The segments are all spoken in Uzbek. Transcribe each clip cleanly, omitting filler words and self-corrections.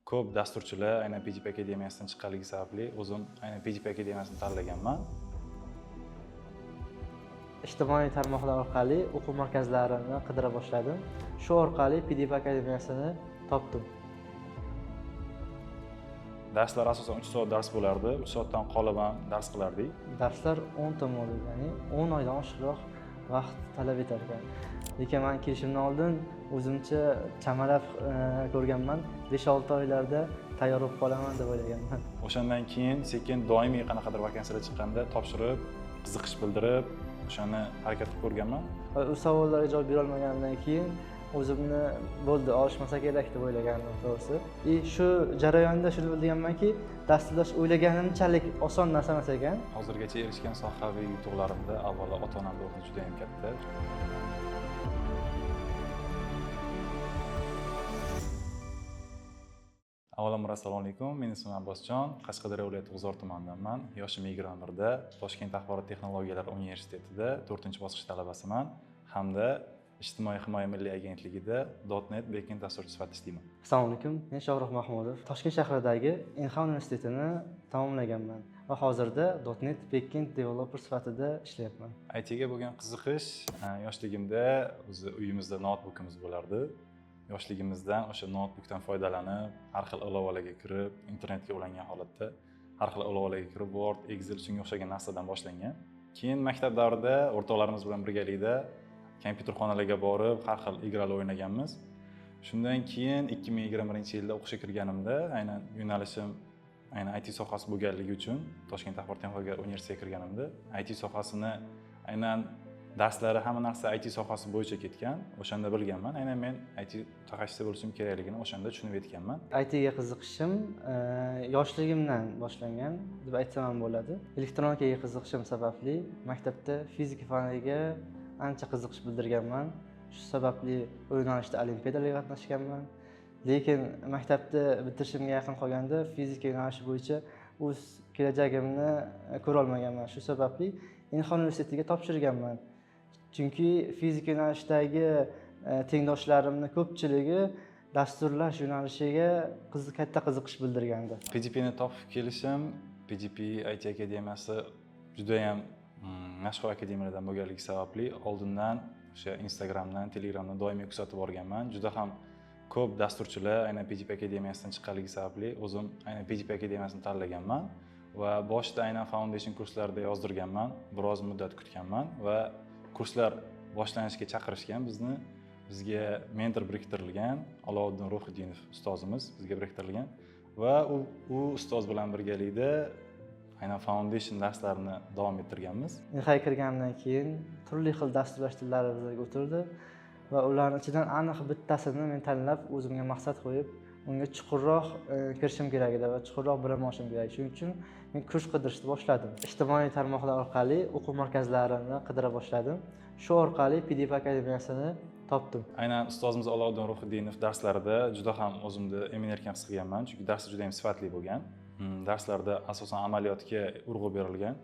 Ko'p dasturchilar aynan PGP akademiyasidan chiqqanligi sababli o'zim aynan PGP akademiyasini tanlaganman. Ijtimoiy tarmoqlar orqali o'quv markazlarini qidira boshladim. Shu orqali PGP akademiyasini topdim. Darslar asosan 3 soat dars bo'lardi. 3 soatdan qolib ham dars qilardik. Darslar 10 ta modul, ya'ni 10 oydan oshiqroq vaqt talab etar ekan. Lekin men kelishimdan oldin o'zimcha chamalab ko'rganman. 5-6 oylarda tayyor bo'lib qolaman deb o'ylaganman. O'shandan keyin sekin doimiy qanaqadir vakansiyalar chiqqanda topshirib, qiziqish bildirib, o'shani harakat qilib ko'rganman. U savollarga javob bera olmagandan keyin o'zimni bo'ldi, olishmasa kerak deb o'ylagandim to'g'risi. Shu jarayonda shuni bilganmanki, dasturlash o'ylaganimchalik oson narsa emas ekan. Hozirgacha erishgan sohaviy yutuqlarimda avvalo ota-onamning o'rni juda ham katta. Avvalambor assalomu alaykum. Men ismim Abbosjon, Qashqadaryo viloyati G'uzor tumanidanman. Yoshim 21da Toshkent axborot texnologiyalari universitetida 4-bosqich talabasiman hamda Ijtimoiy himoya milliy agentligida .NET backend dasturchi sifatida ishlayman. Assalomu alaykum. Men Shohruh Mahmudov. Toshkent shahridagi Inha universitetini tamomlaganman va hozirda .NET backend developer sifatida ishlayapman. IT ga bo'lgan qiziqish yoshligimda o'zi uyimizda noutbukimiz bo'lardi. Yoshligimizdan o'sha noutbukdan foydalanib, har xil ilovalarga kirib, internetga ulangan holatda har xil ilovalarga kirib, Word, Excel shunga o'xshagan narsadan boshlangan. Keyin maktab davrida o'rtoqlarimiz bilan birgalikda kompyuter xonalarga borib, har xil igralar o'ynaganmiz. Shundan keyin 2021-yilda o'qishga kirganimda, aynan yo'nalishim IT sohasi bo'lganligi uchun Toshkent axborot texnologiyalari universitetiga kirganimda, IT sohasini aynan darslari hamma narsa IT sohasi bo'yicha ketgan. O'shanda bilganman, aynan men IT mutaxassisi bo'lishim kerakligini o'shanda tushunib yetganman. IT ga qiziqishim yoshligimdan boshlangan deb aytsam ham bo'ladi. Elektronikaga qiziqishim sababli maktabda fizika faniga ancha qiziqish bildirganman. Shu sababli u yo'nalishda olimpiadalarga qatnashganman. Lekin maktabni bitirishimga yaqin qolganda fizika yo'nalishi bo'yicha o'z kelajagimni ko'ra olmaganman. Shu sababli Inha universitetiga topshirganman. Chunki fizika yo'nalishidagi tengdoshlarimning ko'pchiligi dasturlash yo'nalishiga katta qiziqish bildirgandi. PGP ni topib kelishim, PGP IT akademiyasi juda ham mashhur akademiyalardan bo'lganligi sababli oldindan o'sha Instagramdan, Telegramdan doimiy kuzatib borganman. Juda ham ko'p dasturchilar aynan PGP akademiyasidan chiqqanligi sababli o'zim aynan PGP akademiyasini tanlaganman va boshida aynan foundation kurslarida yozdirganman. Biroz muddat kutganman va kurslar boshlanishga chaqirishgan bizga mentor biriktirilgan Aloviddin Ruhiddinov ustozimiz bizga biriktirilgan va u ustoz bilan birgalikda aynan foundation darslarini davom ettirganmiz. Inhaga kirgandan keyin turli xil dasturlash tillari bizga o'tildi va ularning ichidan aniq bittasini men tanlab o'zimga maqsad qo'yib, unga chuqurroq kirishim kerak edi va chuqurroq bilim olishim kerak. Shuning uchun men kurs qidirishni boshladim. Ijtimoiy tarmoqlar orqali o'quv markazlarini qidira boshladim. Shu orqali PGP akademiyasini topdim. Aynan ustozimiz Aloviddin Ruhiddinov darslarida juda ham o'zimni emin-erkin his qilganman, chunki darsi juda ham sifatli bo'lgan. Darslarda asosan amaliyotga urg'u berilgan.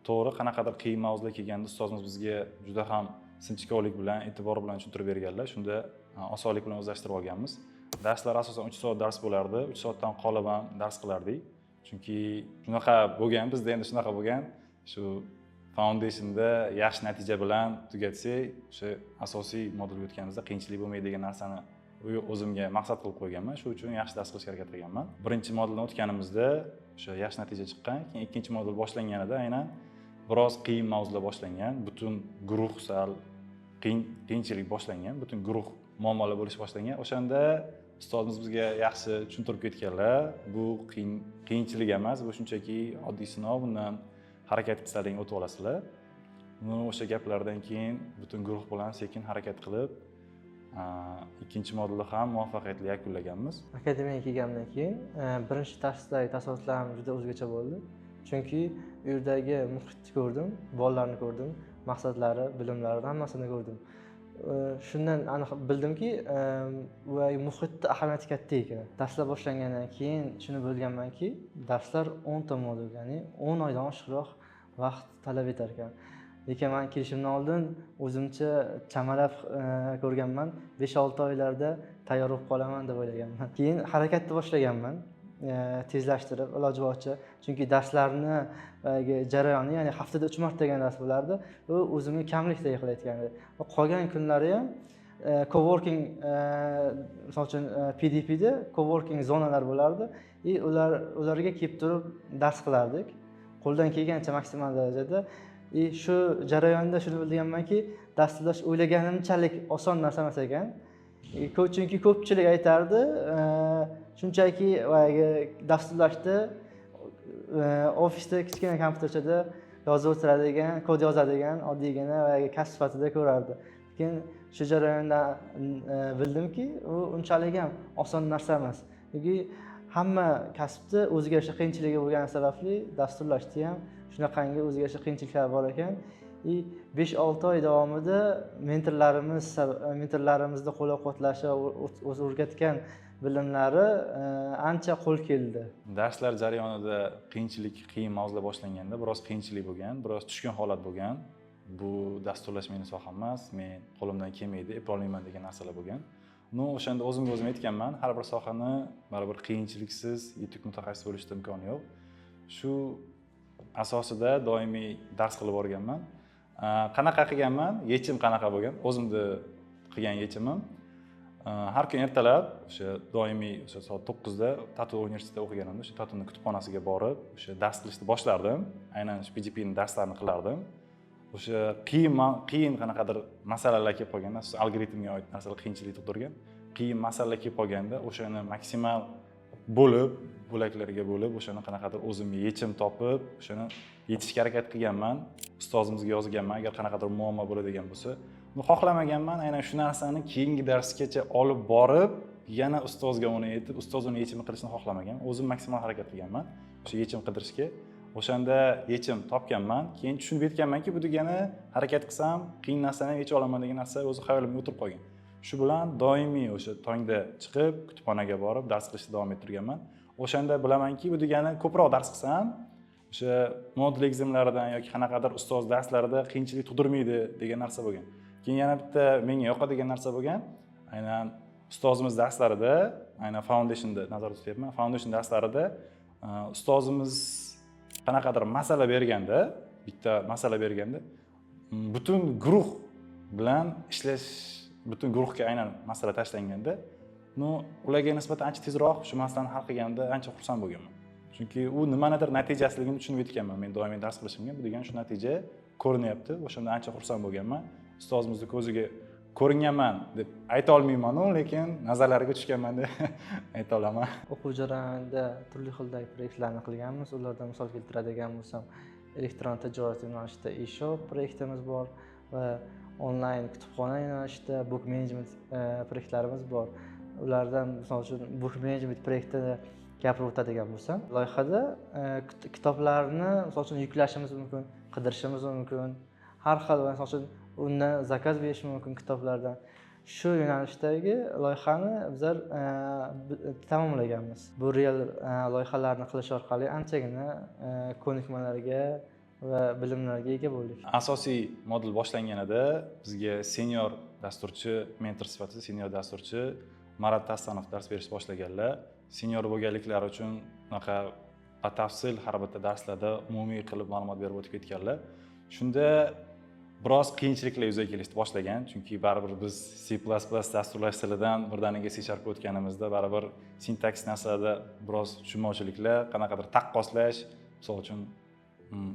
To'g'ri, qanaqadir qiyin mavzular kelganda ustozimiz bizga juda ham sinchkovlik bilan, e'tibor bilan tushuntirib berganlar. Shunda osonlik bilan o'zlashtirib olganmiz. Darslar asosan 3 soat dars bo'lardi. 3 soatdan qolib ham dars qilardik. Chunki shunaqa bo'lgan, bizda endi shunaqa bo'lgan. Shu foundationda yaxshi natija bilan tugatsak, o'sha asosiy modulga o'tganimizda qiyinchilik bo'lmaydi degan narsani o'zimga maqsad qilib qo'yganman. Shu uchun yaxshi dars qilishga harakat qilganman. Birinchi moduldan o'tganimizda o'sha yaxshi natija chiqqan. Keyin ikkinchi modul boshlanganida aynan biroz qiyin mavzular boshlangan. Butun guruh sal qiyinchilik boshlangan. Butun guruh muammolar bo'lish boshlangan. O'shanda ustozimiz bizga yaxshi tushuntirib ketganlar. Bu qiyinchilik emas, bu shunchaki oddiy sinov, bundan harakat qilsalaring o'tib olasizlar. O'sha gaplardan keyin butun guruh bilan sekin harakat qilib ikkinchi modulni ham muvaffaqiyatli yakunlaganmiz. Akademiyaga kelgandan keyin birinchi darsdagi taassurotlarim juda o'zgacha bo'ldi. Chunki u yerdagi muhitni ko'rdim, bolalarni ko'rdim, maqsadlari, bilimlari hammasini ko'rdim. Shundan aniq bildimki, muhitni ahamiyati katta ekan. Darslar boshlangandan keyin shuni bilganmanki, darslar 10 ta modul, ya'ni 10 oydan oshiqroq vaqt talab etar ekan. Lekin men kelishimdan oldin o'zimcha chamalab ko'rganman. 5-6 oylarda tayyor bo'lib qolaman deb o'ylaganman. Keyin harakatni boshlaganman. Tezlashtirib iloji boricha, chunki darslarni jarayoni, ya'ni haftada 3 marta degan dars bo'lardi, u o'zimga kamlikdek qilayotgandi. Va qolgan kunlari ham coworking, misol uchun PDPda coworking zonalar bo'lardi, ularga kelib turib dars qilardik. Qo'ldan kelgancha maksimal darajada. Shu jarayonda shuni bilganmanki, dasturlash o'ylaganimchalik oson narsa emas ekan. Chunki ko'pchilik aytardi, shunchaki dasturlashda ofisda kichkina kompyuterchada yozib o'tiradigan, kod yozadigan oddiygina kasb sifatida ko'rardi. Keyin shu jarayonda bildimki, u unchalik ham oson narsa emas. Chunki hamma kasbda o'ziga yarasha qiyinchiligi bo'lgani sababli dasturlashda ham shunaqangi o'ziga yarasha qiyinchiliklar bor ekan. 5-6 oy davomida mentorlarimizni qo'llab-quvvatlashi va o'zi o'rgatgan bilimlari ancha qo'l keldi. Darslar jarayonida qiyin mavzular boshlanganda biroz qiyinchilik bo'lgan, biroz tushkun holat bo'lgan. Bu dasturlash meni soham emas, men qo'limdan kelmaydi, eplolmayman degan narsalar bo'lgan. O'shanda o'zimga o'zim aytganman, har bir sohani baribir qiyinchiliksiz yetuk mutaxassis bo'lishda imkoni yo'q. Shu asosida doimiy dars qilib borganman. Qanaqa qilganman, yechim qanaqa bo'lgan, o'zimni qilgan yechimim. Har kun ertalab o'sha doimiy o'sha soat 9 da Tatu universitetida o'qiganimda, o'sha Tatuning kutubxonasiga borib, o'sha dars qilishni boshlardim. Aynan shu PGP ning darslarini qilardim. O'sha qiyin qanaqadir masalalar kelib qolganda, algoritmga oid narsalar qiyinchilik tug'dirgan. Qiyin masalalar kelib qolganda, o'shani maksimal bo'laklarga bo'lib, o'shani qanaqadir o'zimga yechim topib, o'shani yechishga harakat qilganman. Ustozimizga yozganman, agar qanaqadir muammo bo'ladigan bo'lsa. Xohlamaganman, aynan shu narsani keyingi darsgacha olib borib, yana ustozga uni aytib, ustoz uni yechimini qilishni xohlamagan. O'zim maksimal harakat qilganman o'sha yechim qidirishga. O'shanda yechim topganman. Keyin tushunib yetganmanki, bu degani harakat qilsam, qiyin narsani ham yecha olaman degan narsa o'zi xayolimga o'tirib qolgan. Shu bilan doimiy o'sha tongda chiqib, kutubxonaga borib dars qilishni davom ettirganman. O'shanda bilamanki, bu degani ko'proq dars qilsam, o'sha modul egzamlaridan yoki qanaqadir ustoz darslarida qiyinchilik tug'dirmaydi degan narsa bo'lgan. Keyin yana bitta menga yoqadigan narsa bo'lgan, aynan ustozimiz darslarida, aynan foundationda nazorat etyapman. Foundation darslarida ustozimiz qanaqadir masala berganda, bitta masala berganda, butun guruh bilan ishlash, butun guruhga aynan masala tashlanganda, ularga nisbatan ancha tezroq shu masalani hal qilganda ancha xursand bo'lganman. Chunki u nimanidir natijasiligini tushunib yetganman. Men doimiy dars qilishimga bu degan shu natija ko'rinyapti. O'shanda ancha xursand bo'lganman. Ustozimizni ko'ziga ko'ringanman deb ayta olmayman-ku, lekin nazarlariga tushganman deb ayta olaman. O'quv jarayonida turli xildagi proyektlarni qilganmiz. Ulardan misol keltiradigan bo'lsam, elektron tijorat yo'nalishida e-shop proyektimiz bor va onlayn kutubxona yo'nalishida book management proyektlarimiz bor. Ulardan misol uchun book management proyektini gapirib o'tadigan bo'lsam, loyihada kitoblarni misol uchun yuklashimiz mumkin, qidirishimiz mumkin. Har xil, misol uchun undan zakaz berish mumkin kitoblardan. Shu yo'nalishdagi loyihani bizlar tamomlaganmiz. Bu real loyihalarni qilish orqali anchagina ko'nikmalarga va bilimlarga ega bo'ldik. Asosiy modul boshlanganida bizga senior dasturchi, mentor sifatida senior dasturchi Marat Tassanov dars berishni boshlaganlar. Senior bo'lganliklari uchun unaqa batafsil har bitta darslarda umumiy qilib ma'lumot berib o'tib ketganlar. Shunda biroz qiyinchiliklar yuzaga kelishni boshlagan, chunki baribir biz C++ dasturlash tilidan birdaniga C# o'tganimizda baribir sintaks narsalarda biroz tushunmovchiliklar, qanaqadir taqqoslash, misol uchun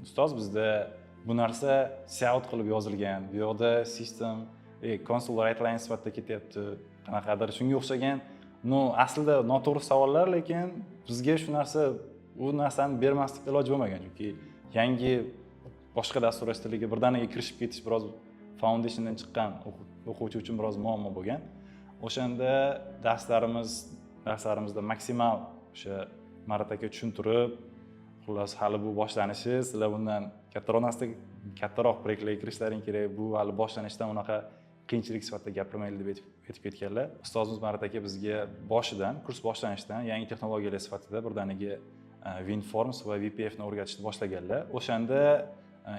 ustoz bizda bu narsa cout qilib yozilgan, bu yoqda system console write line sifatida ketyapti, qanaqadir shunga o'xshagan aslida noto'g'ri savollar, lekin bizga shu narsa u narsani bermaslikka iloji bo'lmagan, chunki yangi boshqa dasturlash tiliga birdaniga kirishib ketish biroz foundationdan chiqqan o'quvchi uchun biroz muammo bo'lgan. O'shanda darslarimizda maksimal o'sha Marat aka tushuntirib, xullas hali bu boshlanishi, sizlar bundan kattaroq proyektlarga kirishlaring kerak, bu hali boshlanishdan unaqa qiyinchilik sifatida gapirmaydi deb aytib ketganlar. Ustozimiz Marat aka bizga boshidan, kurs boshlanishidan yangi texnologiyalar sifatida birdaniga WinForms va VPF ni o'rgatishni boshlaganlar. O'shanda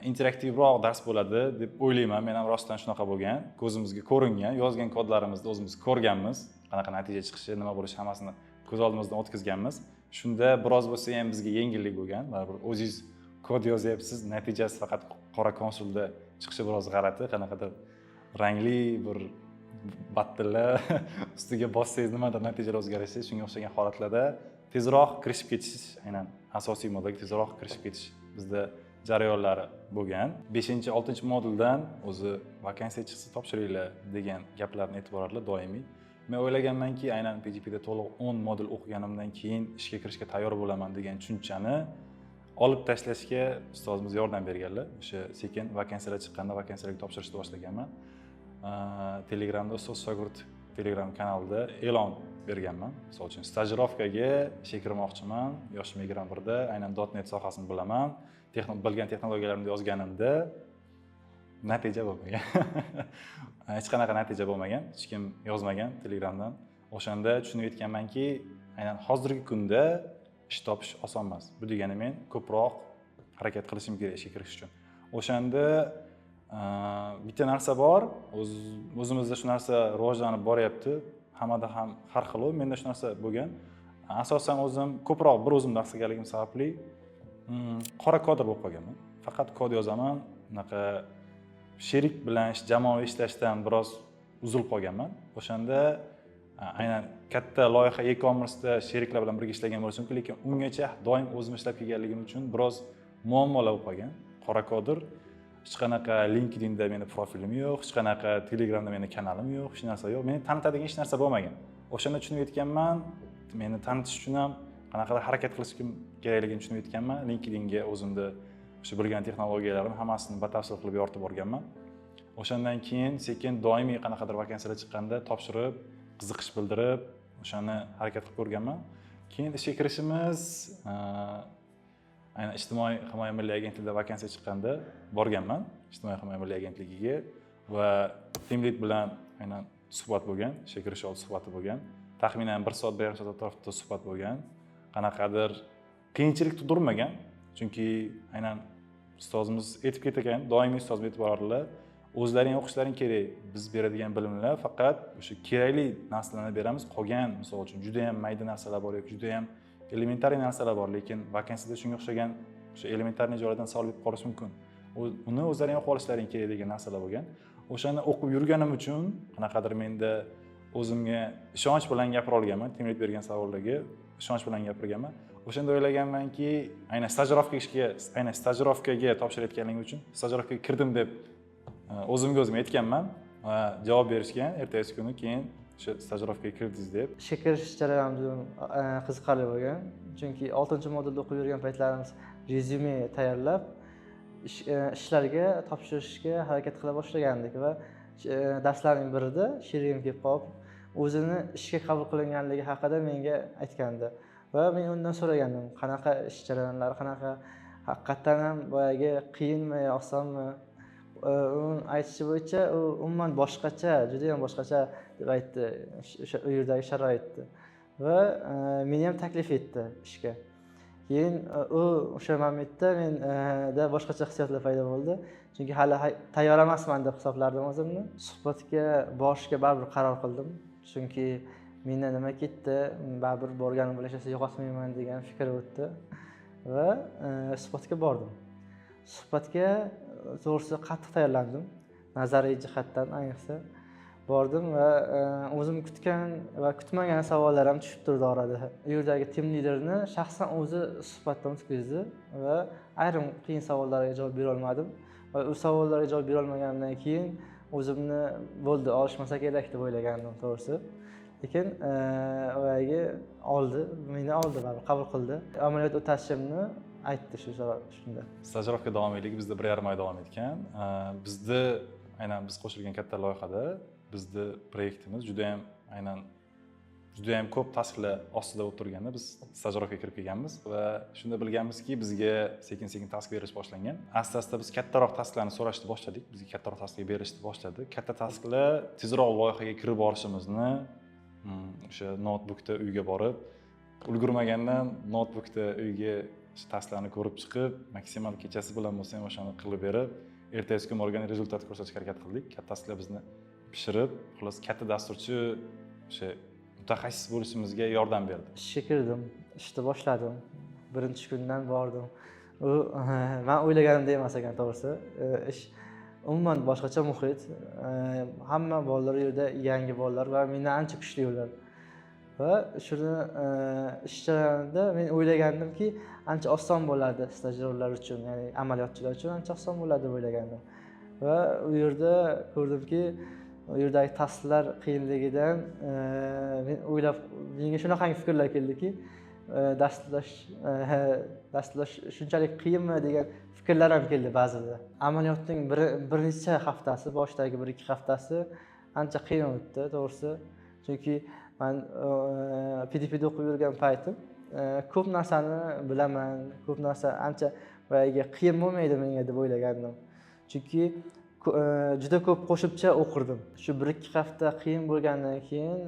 interaktivroq dars bo'ladi deb o'ylayman. Men ham rostdan shunaqa bo'lgan. Ko'zimizga ko'ringan, yozgan kodlarimizni o'zimiz ko'rganmiz, qanaqa natija chiqishi, nima bo'lishi hammasini ko'z oldimizdan o'tkazganmiz. Shunda biroz bo'lsa ham bizga yengillik bo'lgan. Baribir o'zingiz kod yozyapsiz, natijasi faqat qora konsulda chiqishi biroz g'alati, qanaqadir rangli bir battillar ustiga bossangiz nimadir natijalar o'zgarishi, shunga o'xshagan holatlarda tezroq kirishib ketish, aynan asosiy modulga tezroq kirishib ketish bizda jarayonlari bo'lgan. 5-6 moduldan o'zi vakansiya chiqsa topshiringlar degan gaplarni e'tiborlar doimiy. Men o'ylaganmanki, aynan PGPda to'liq 10 modul o'qiganimdan keyin ishga kirishga tayyor bo'laman degan tushunchani olib tashlashga ustozimiz yordam berganlar. O'sha sekin vakansiyalar chiqqanda vakansiyalarga topshirishni boshlaganman. Telegramda ustoz Shogird Telegram kanalida e'lon berganman. Misol uchun stajirovkaga ishga kirmoqchiman, yosh migrantlarda aynan .NET sohasini bilaman. Bilgan texnologiyalarni yozganimda natija bo'lmagan. Hech qanaqa natija bo'lmagan, hech kim yozmagan Telegramdan. O'shanda tushunib yetganmanki, aynan hozirgi kunda ish topish oson emas. Bu degani men ko'proq harakat qilishim kerak ishga kirish uchun. O'shanda bitta narsa bor, o'zimizda shu narsa rivojlanib boryapti. Hammada ham har xil, menda shu narsa bo'lgan. Asosan o'zim ko'proq bir o'zim dars qilganligim sababli qora kodr bo'lib qolganman. Faqat kod yozaman, unaqa sherik bilan jamoaviy ishlashdan biroz uzilib qolganman. O'shanda aynan katta loyiha e-commerce'da sheriklar bilan birga ishlagan bo'lishim mumkin, lekin ungacha doim o'zim ishlab kelganligim uchun biroz muammolar bo'lib qolgan. Qora kodr, hech qanaqa LinkedInda meni profilim yo'q, hech qanaqa Telegramda meni kanalim yo'q, hech narsa yo'q. Meni tanitadigan hech narsa bo'lmagan. O'shanda tushunib yetganman, meni tanitish uchun ham qanaqa harakat qilishim kerakligini tushunib yetganman. LinkedInga o'zimda o'sha bilgan texnologiyalarim hammasini batafsil qilib yoritib borganman. O'shandan keyin sekin doimiy qanaqadir vakansiyalar chiqqanda topshirib, qiziqish bildirib, o'shani harakat qilib ko'rganman. Keyin ishga kirishimiz aynan ijtimoiy himoya milliy agentligida vakansiya chiqqanda borganman. Ijtimoiy himoya milliy agentligiga va team lead bilan aynan suhbat bo'lgan, ishga kirish oldi suhbati bo'lgan. Taxminan 1 soat, 1,5 soat atrofida suhbat bo'lgan. Qanaqadir qiyinchilik tug'dirmagan, chunki aynan ustozimiz aytib ketgan, doimiy ustozimiz aytib boradilar. O'zlaring o'qishlaring kerak. Biz beradigan bilimlar faqat o'sha kerakli narsalarni beramiz. Qolgan, misol uchun juda ham mayda narsalar bor yoki juda ham elementariy narsalar bor, lekin vakansiyada shunga o'xshagan o'sha elementariy joylardan solib qolish mumkin. Uni o'zlaring o'qib olishlaring kerak degan narsalar bo'lgan. O'shani o'qib yurganim uchun qanaqadir menda o'zimga ishonch bilan gapira olganman. Team lead bergan savollarga ishonch bilan gapirganman. O'shanda o'ylaganmanki, aynan stajirovkaga topshirayotganligim uchun stajirovkaga kirdim deb o'zimga o'zim aytganman va javob berishgan. Ertasi kuni keyin o'sha stajirovkaga kirdingiz deb. Ishga kirish jarayoni qiziqarli bo'lgan. Chunki 6-modulda o'qib yurgan paytlarimiz rezyume tayyorlab, ishlarga topshirishga harakat qila boshlagandik va darslarning birida sherigim kelib qolib, o'zini ishga qabul qilinganligi haqida menga aytgandi va men undan so'ragandim, qanaqa ish jarayonlari, qanaqa haqiqatan ham boyagi qiyinmi yo osonmi? Uning aytishi bo'yicha u umuman boshqacha, juda ham boshqacha deb aytdi o'sha u yerdagi sharoitni va meni ham taklif etdi ishga. Keyin o'sha momentda menda boshqacha hissiyotlar paydo bo'ldi. Chunki hali tayyor emasman deb hisoblardim o'zimni. Suhbatga borishga baribir qaror qildim. Chunki mendan nima ketdi, baribir borganim bilan hech yo'qotmayman degan fikr o'tdi va suhbatga bordim. Suhbatga to'g'risi qattiq tayyorlandim, nazariy jihatdan ayniqsa. Bordim va o'zim kutgan va kutmagan savollar ham tushib turdi orada. U yerdagi team liderni shaxsan o'zi suhbatdan o'tkazdi va ayrim qiyin savollarga javob bera olmadim. Va u savollarga javob bera olmaganimdan keyin o'zimni bo'ldi, olishmasa kerak deb o'ylagandim to'g'risi. Lekin meni oldi va qabul qildi. Amaliyot o'tashimni aytdi shu sabab shunda. Stajirovka davomiyligi bizda 1,5 oy davom etgan. Bizda aynan biz qo'shilgan katta loyihada bizni proyektimiz juda ham ko'p tasklar ostida o'tirganda biz stajirovkaga kirib kelganmiz va shunda bilganmizki, bizga sekin-sekin task berish boshlangan. Asta-asta biz kattaroq tasklarni so'rashni boshladik. Bizga kattaroq tasklar berishni boshladi. Katta tasklar tezroq loyihaga kirib borishimizni o'sha notebookda uyga borib, ulgurmagandan notebookda uyga tasklarni ko'rib chiqib, maksimal kechasi bilan bo'lsa ham o'shani qilib berib, ertasi kun borgan rezultat ko'rsatishga harakat qildik. Katta tasklar bizni pishirib, xullas katta dasturchi o'sha mutaxassis bo'lishimizga yordam berdi? Ishga kirdim, ishni boshladim. Birinchi kundan bordim. U men o'ylaganimdek emas ekan to'g'risi. Ish umuman boshqacha muhit. Hamma bolalar u yerda yangi bolalar va mendan ancha kuchli ular. Va shuni ish jarayonida men o'ylagandimki, ancha oson bo'ladi stajyorlar uchun, ya'ni amaliyotchilar uchun ancha oson bo'ladi deb o'ylagandim. Va u yerda ko'rdimki, u yerdagi testlar qiyinligidan menga shunaqangi fikrlar keldiki, dasturlash shunchalik qiyinmi degan fikrlar ham keldi ba'zida. Amaliyotning bir necha haftasi, boshdagi 1-2 haftasi ancha qiyin o'tdi to'g'risi. Chunki men PDPda o'qib yurgan paytim ko'p narsani bilaman, ko'p narsa ancha boyaga qiyin bo'lmaydi menga deb o'ylagandim. Chunki juda ko'p qo'shimcha o'qirdim. Shu 1-2 hafta qiyin bo'lgandan keyin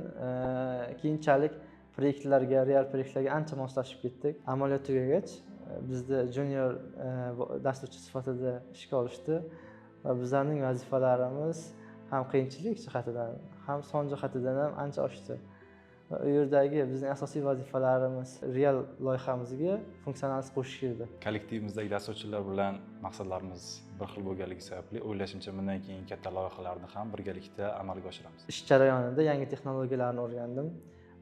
keyinchalik proyektlarga, real proyektlarga ancha moslashib ketdik. Amaliyot tugagach bizni junior dasturchi sifatida ishga olishdi va bizlarning vazifalarimiz ham qiyinchilik jihatidan, ham son jihatidan ham ancha oshdi. U yerdagi bizning asosiy vazifalarimiz real loyihamizga funksionalist qo'shish edi. Kollektivimizdagi dasturchilar bilan maqsadlarimiz bir xil bo'lganligi sababli o'ylashimcha bundan keyin katta loyihalarni ham birgalikda amalga oshiramiz. Ish jarayonida yangi texnologiyalarni o'rgandim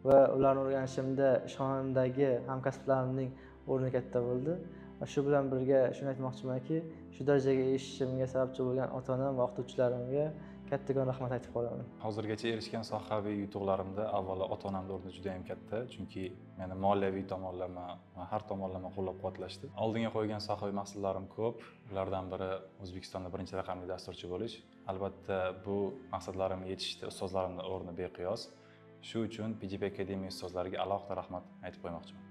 va ularni o'rganishimda ishxonamdagi hamkasblarimning o'rni katta bo'ldi. Va shu bilan birga shuni aytmoqchimanki, shu darajaga erishishimga sababchi bo'lgan ota-onam va o'qituvchilarimga kattakon rahmat aytib qolaman. Hozirgacha erishgan sohaviy yutuqlarimda avvalo ota-onamning o'rni juda ham katta, chunki meni moliyaviy tomonlama va har tomonlama qo'llab-quvvatlashdi. Oldinga qo'ygan sohaviy maqsadlarim ko'p. Ulardan biri O'zbekistonda birinchi raqamli dasturchi bo'lish. Albatta, bu maqsadlarimga yetishda ustozlarimning o'rni beqiyos. Shu uchun PGP Academy ustozlariga alohida rahmat aytib qo'ymoqchiman.